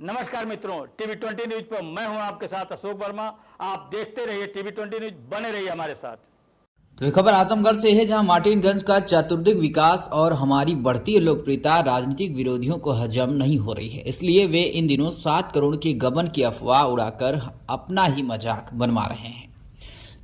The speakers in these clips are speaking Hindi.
नमस्कार मित्रों, टीवी 20 न्यूज पर मैं हूं आपके साथ अशोक वर्मा। आप देखते रहिए टीवी 20 न्यूज, बने रहिए हमारे साथ। तो एक खबर आजमगढ़ से है, जहां मार्टिनगंज का चतुर्दिक विकास और हमारी बढ़ती लोकप्रियता राजनीतिक विरोधियों को हजम नहीं हो रही है। इसलिए वे इन दिनों 7 करोड़ के गबन की अफवाह उड़ाकर अपना ही मजाक बनवा रहे हैं,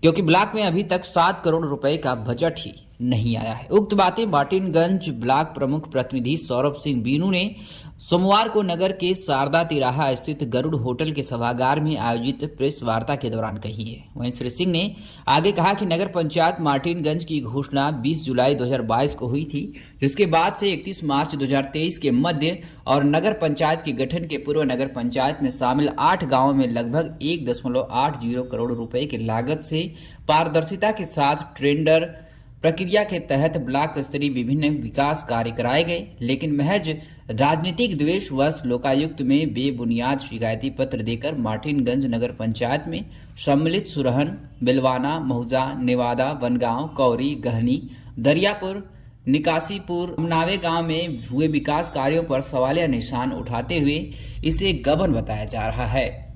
क्योंकि ब्लॉक में अभी तक 7 करोड़ रुपए का बजट ही नहीं आया है। उक्त बातें मार्टिनगंज ब्लॉक प्रमुख प्रतिनिधि सौरभ सिंह बीनू ने सोमवार को नगर के शारदा तिराहा स्थित गरुड़ होटल के सभागार में आयोजित प्रेस वार्ता के दौरान कही है। वहीं श्री सिंह ने आगे कहा कि नगर पंचायत मार्टिनगंज की घोषणा 20 जुलाई 2022 को हुई थी, जिसके बाद से 31 मार्च 2023 के मध्य और नगर पंचायत के गठन के पूर्व नगर पंचायत में शामिल 8 गांवों में लगभग 1.80 करोड़ रुपए की लागत से पारदर्शिता के साथ टेंडर प्रक्रिया के तहत ब्लॉक स्तरीय विभिन्न विकास कार्य कराए गए, लेकिन महज राजनीतिक द्वेषवश लोकायुक्त में बेबुनियाद शिकायती पत्र देकर मार्टिनगंज नगर पंचायत में सम्मिलित सुरहन, बिलवाना, महुजा, नेवादा, वनगांव, कौरी, गहनी, दरियापुर, निकासीपुर, अमनावे गांव में हुए विकास कार्यों पर सवालिया निशान उठाते हुए इसे गबन बताया जा रहा है।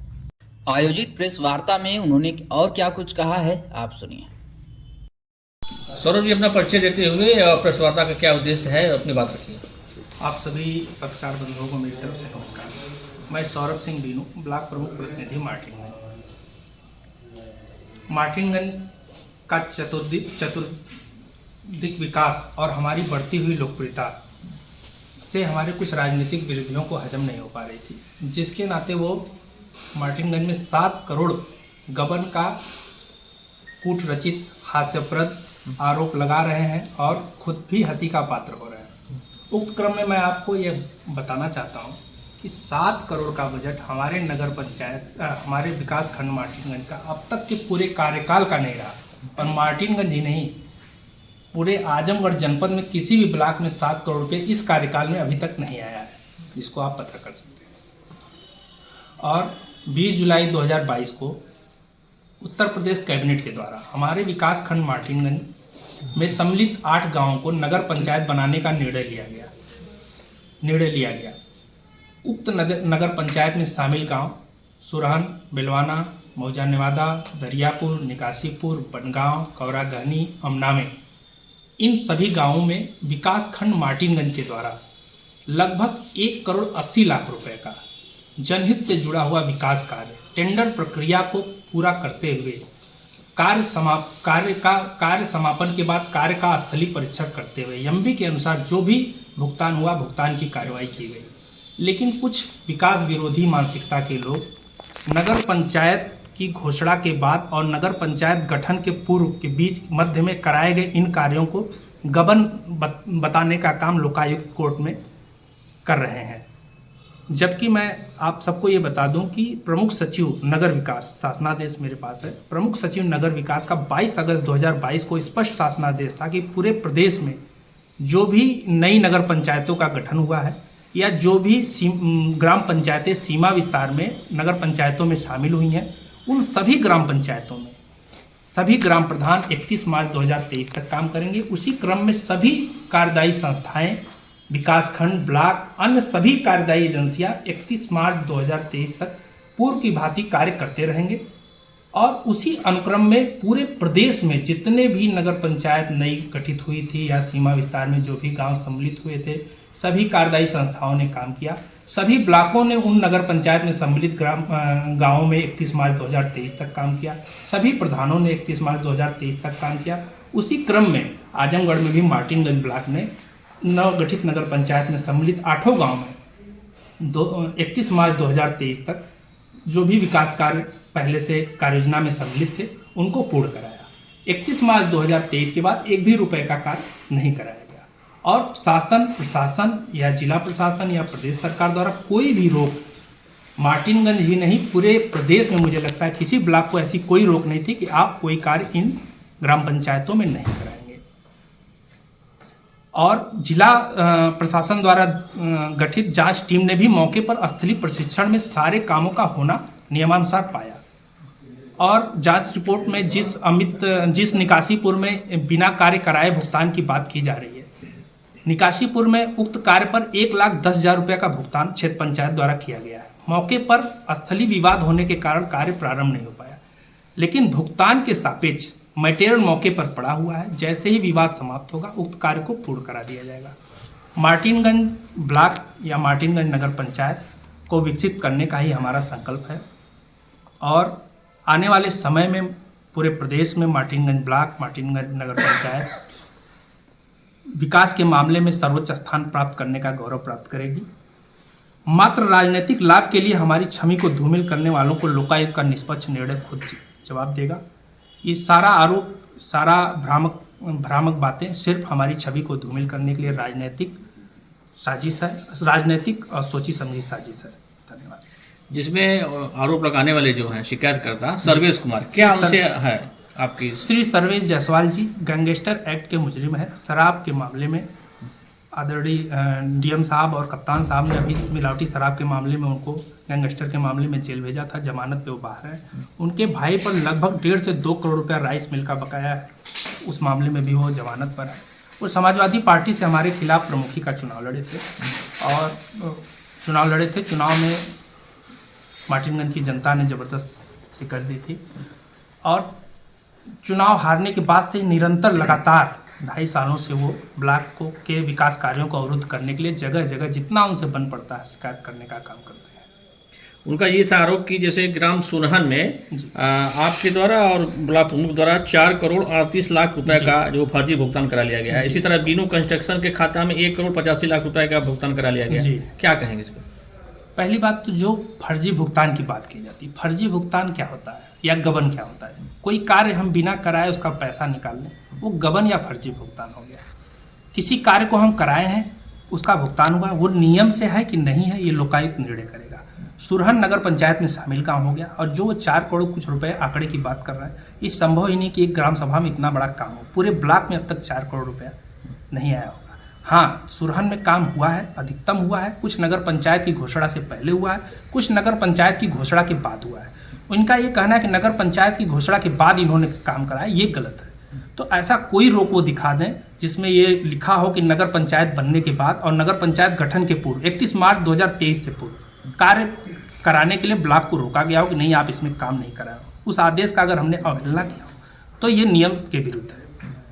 आयोजित प्रेस वार्ता में उन्होंने और क्या कुछ कहा है, आप सुनिए। सौरभ जी, अपना परिचय देते हुए प्रेस वार्ता का क्या उद्देश्य है, अपनी बात रखिए। आप सभी पत्रकार बंधुओं को मेरी तरफ से नमस्कार। मैं सौरभ सिंह बीनू, ब्लॉक प्रमुख प्रतिनिधि मार्टिनगंज का चतुर्दिक विकास और हमारी बढ़ती हुई लोकप्रियता से हमारे कुछ राजनीतिक विरोधियों को हजम नहीं हो पा रही थी, जिसके नाते वो मार्टिनगंज में 7 करोड़ गबन का कूट रचित हास्यप्रद आरोप लगा रहे हैं और खुद भी हंसी का पात्र हो रहे हैं। उक्त क्रम में मैं आपको ये बताना चाहता हूँ कि 7 करोड़ का बजट हमारे नगर पंचायत हमारे विकास खंड मार्टिनगंज का अब तक के पूरे कार्यकाल का नहीं रहा। और मार्टिनगंज ही नहीं, पूरे आजमगढ़ जनपद में किसी भी ब्लॉक में 7 करोड़ रुपये इस कार्यकाल में अभी तक नहीं आया है, जिसको आप पता कर सकते हैं। और 20 जुलाई 2022 को उत्तर प्रदेश कैबिनेट के द्वारा हमारे विकास खंड मार्टिनगंज में सम्मिलित 8 गांवों को नगर पंचायत बनाने का निर्णय लिया गया। उक्त नगर पंचायत में शामिल गांव सुरहन, बिलवाना, मौजा, नेवादा, दरियापुर, निकासीपुर, बनगांव, कौरा, गहनी, अमनावे, इन सभी गांवों में विकास खंड मार्टिनगंज के द्वारा लगभग 1 करोड़ 80 लाख रुपए का जनहित से जुड़ा हुआ विकास कार्य टेंडर प्रक्रिया को पूरा करते हुए कार्य समापन के बाद कार्य का स्थलीय परीक्षण करते हुए एमबी के अनुसार जो भी भुगतान हुआ, भुगतान की कार्रवाई की गई। लेकिन कुछ विकास विरोधी मानसिकता के लोग नगर पंचायत की घोषणा के बाद और नगर पंचायत गठन के पूर्व के बीच मध्य में कराए गए इन कार्यों को गबन बताने का काम लोकायुक्त कोर्ट में कर रहे हैं। जबकि मैं आप सबको ये बता दूं कि प्रमुख सचिव नगर विकास, शासनादेश मेरे पास है, प्रमुख सचिव नगर विकास का 22 अगस्त 2022 को स्पष्ट शासनादेश था कि पूरे प्रदेश में जो भी नई नगर पंचायतों का गठन हुआ है या जो भी ग्राम पंचायतें सीमा विस्तार में नगर पंचायतों में शामिल हुई हैं, उन सभी ग्राम पंचायतों में सभी ग्राम प्रधान 31 मार्च 2023 तक काम करेंगे। उसी क्रम में सभी कार्यदायी संस्थाएं, विकासखंड, ब्लॉक, अन्य सभी कार्यदायी एजेंसियां 31 मार्च 2023 तक पूर्व की भांति कार्य करते रहेंगे। और उसी अनुक्रम में पूरे प्रदेश में जितने भी नगर पंचायत नई गठित हुई थी या सीमा विस्तार में जो भी गांव सम्मिलित हुए थे, सभी कार्यदायी संस्थाओं ने काम किया। सभी ब्लॉकों ने उन नगर पंचायत में सम्मिलित गांवों में 31 मार्च 2023 तक काम किया। सभी प्रधानों ने 31 मार्च 2023 तक काम किया। उसी क्रम में आजमगढ़ में भी मार्टिनगंज ब्लॉक ने नवगठित नगर पंचायत में सम्मिलित 8 गांव में 31 मार्च 2023 तक जो भी विकास कार्य पहले से कार्ययोजना में सम्मिलित थे उनको पूर्ण कराया। 31 मार्च 2023 के बाद एक भी रुपए का कार्य नहीं कराया गया। और प्रशासन या जिला प्रशासन या प्रदेश सरकार द्वारा कोई भी रोक, मार्टिनगंज ही नहीं पूरे प्रदेश में मुझे लगता है किसी ब्लॉक को ऐसी कोई रोक नहीं थी कि आप कोई कार्य इन ग्राम पंचायतों में नहीं कराएंगे। और जिला प्रशासन द्वारा गठित जांच टीम ने भी मौके पर स्थलीय प्रशिक्षण में सारे कामों का होना नियमानुसार पाया। और जांच रिपोर्ट में जिस निकासीपुर में बिना कार्य कराए भुगतान की बात की जा रही है, निकाशीपुर में उक्त कार्य पर 1,10,000 रुपये का भुगतान क्षेत्र पंचायत द्वारा किया गया है। मौके पर स्थलीय विवाद होने के कारण कार्य प्रारंभ नहीं हो पाया, लेकिन भुगतान के सापेक्ष मटेरियल मौके पर पड़ा हुआ है। जैसे ही विवाद समाप्त होगा उक्त कार्य को पूर्ण करा दिया जाएगा। मार्टिनगंज ब्लॉक या मार्टिनगंज नगर पंचायत को विकसित करने का ही हमारा संकल्प है और आने वाले समय में पूरे प्रदेश में मार्टिनगंज ब्लॉक, मार्टिनगंज नगर पंचायत विकास के मामले में सर्वोच्च स्थान प्राप्त करने का गौरव प्राप्त करेगी। मात्र राजनीतिक लाभ के लिए हमारी छवि को धूमिल करने वालों को लोकायुक्त का निष्पक्ष निर्णय खुद जवाब देगा। ये सारा आरोप, सारा भ्रामक बातें सिर्फ हमारी छवि को धूमिल करने के लिए राजनीतिक साजिश है, राजनीतिक और सोची समझी साजिश है। धन्यवाद। जिसमें आरोप लगाने वाले जो हैं शिकायतकर्ता सर्वेश कुमार, क्या उनसे है आपकी? श्री सर्वेश जायसवाल जी गैंगस्टर एक्ट के मुजरिम है। शराब के मामले में आदरणीय डीएम साहब और कप्तान साहब ने अभी मिलावटी शराब के मामले में उनको गैंगस्टर के मामले में जेल भेजा था। जमानत पे वो बाहर है। उनके भाई पर लगभग 1.5 से 2 करोड़ रुपया राइस मिल का बकाया है, उस मामले में भी वो जमानत पर है। वो समाजवादी पार्टी से हमारे खिलाफ प्रमुखी का चुनाव लड़े थे चुनाव में मार्टिनगंज की जनता ने ज़बरदस्त शिकस्त दी थी और चुनाव हारने के बाद से निरंतर लगातार 2.5 सालों से वो ब्लॉक को के विकास कार्यों को अवरुद्ध करने के लिए जगह जगह जितना उनसे बन पड़ता है शिकायत करने का काम करते हैं। उनका ये था आरोप कि जैसे ग्राम सुनहन में आपके द्वारा और ब्लॉक प्रमुख द्वारा 4 करोड़ 38 लाख रुपए का जो फर्जी भुगतान करा लिया गया है। इसी तरह बीनू कंस्ट्रक्शन के खाता में 1 करोड़ 85 लाख रुपए का भुगतान करा लिया गया है। क्या कहेंगे इस पर? पहली बात तो जो फर्जी भुगतान की बात की जाती है, फर्जी भुगतान क्या होता है या गबन क्या होता है? कोई कार्य हम बिना कराए उसका पैसा निकाल लें, वो गबन या फर्जी भुगतान हो गया। किसी कार्य को हम कराए हैं, उसका भुगतान हुआ, वो नियम से है कि नहीं है, ये लोकायुक्त निर्णय करेगा। सुरहन नगर पंचायत में शामिल काम हो गया और जो वो 4 करोड़ कुछ रुपए आंकड़े की बात कर रहा है, ये संभव ही नहीं कि एक ग्राम सभा में इतना बड़ा काम हो। पूरे ब्लॉक में अब तक 4 करोड़ रुपया नहीं आया होगा। हाँ, सुरहन में काम हुआ है, अधिकतम हुआ है। कुछ नगर पंचायत की घोषणा से पहले हुआ है, कुछ नगर पंचायत की घोषणा के बाद हुआ है। उनका ये कहना है कि नगर पंचायत की घोषणा के बाद इन्होंने काम कराया, ये गलत है। तो ऐसा कोई रोक वो दिखा दें जिसमें ये लिखा हो कि नगर पंचायत बनने के बाद और नगर पंचायत गठन के पूर्व 31 मार्च 2023 से पूर्व कार्य कराने के लिए ब्लॉक को रोका गया हो कि नहीं, आप इसमें काम नहीं कराओ। उस आदेश का अगर हमने अवहेलना किया हो तो ये नियम के विरुद्ध है।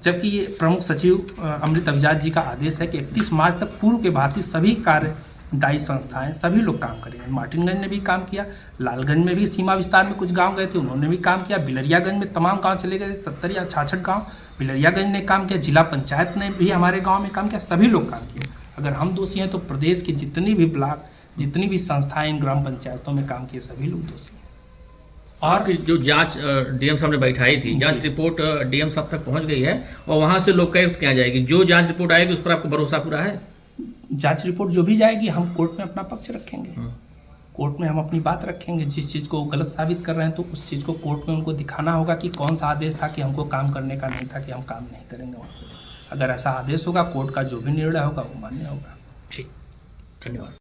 जबकि ये प्रमुख सचिव अमृत अभिजात जी का आदेश है कि 31 मार्च तक पूर्व के भांति सभी कार्यदायी संस्थाएं, सभी लोग काम करेंगे। मार्टिनगंज ने भी काम किया, लालगंज में भी सीमा विस्तार में कुछ गांव गए थे, उन्होंने भी काम किया। बिलरियागंज में तमाम गांव चले गए, 70 या 66 गांव बिलरियागंज ने काम किया। जिला पंचायत ने भी हमारे गाँव में काम किया, सभी लोग काम किए। अगर हम दोषी हैं तो प्रदेश की जितनी भी ब्लॉक, जितनी भी संस्थाएं इन ग्राम पंचायतों में काम किए, सभी लोग दोषी हैं। और जो जांच डीएम साहब ने बैठाई थी, जांच रिपोर्ट डीएम साहब तक पहुंच गई है और वहां से लोकायुक्त क्या जाएगी? जो जांच रिपोर्ट आएगी उस पर आपको भरोसा पूरा है? जांच रिपोर्ट जो भी जाएगी हम कोर्ट में अपना पक्ष रखेंगे। कोर्ट में हम अपनी बात रखेंगे। जिस चीज़ को गलत साबित कर रहे हैं तो उस चीज़ को कोर्ट में उनको दिखाना होगा कि कौन सा आदेश था कि हमको काम करने का नहीं था, कि हम काम नहीं करेंगे वहाँ पर। अगर ऐसा आदेश होगा, कोर्ट का जो भी निर्णय होगा वो मान्य होगा। ठीक, धन्यवाद।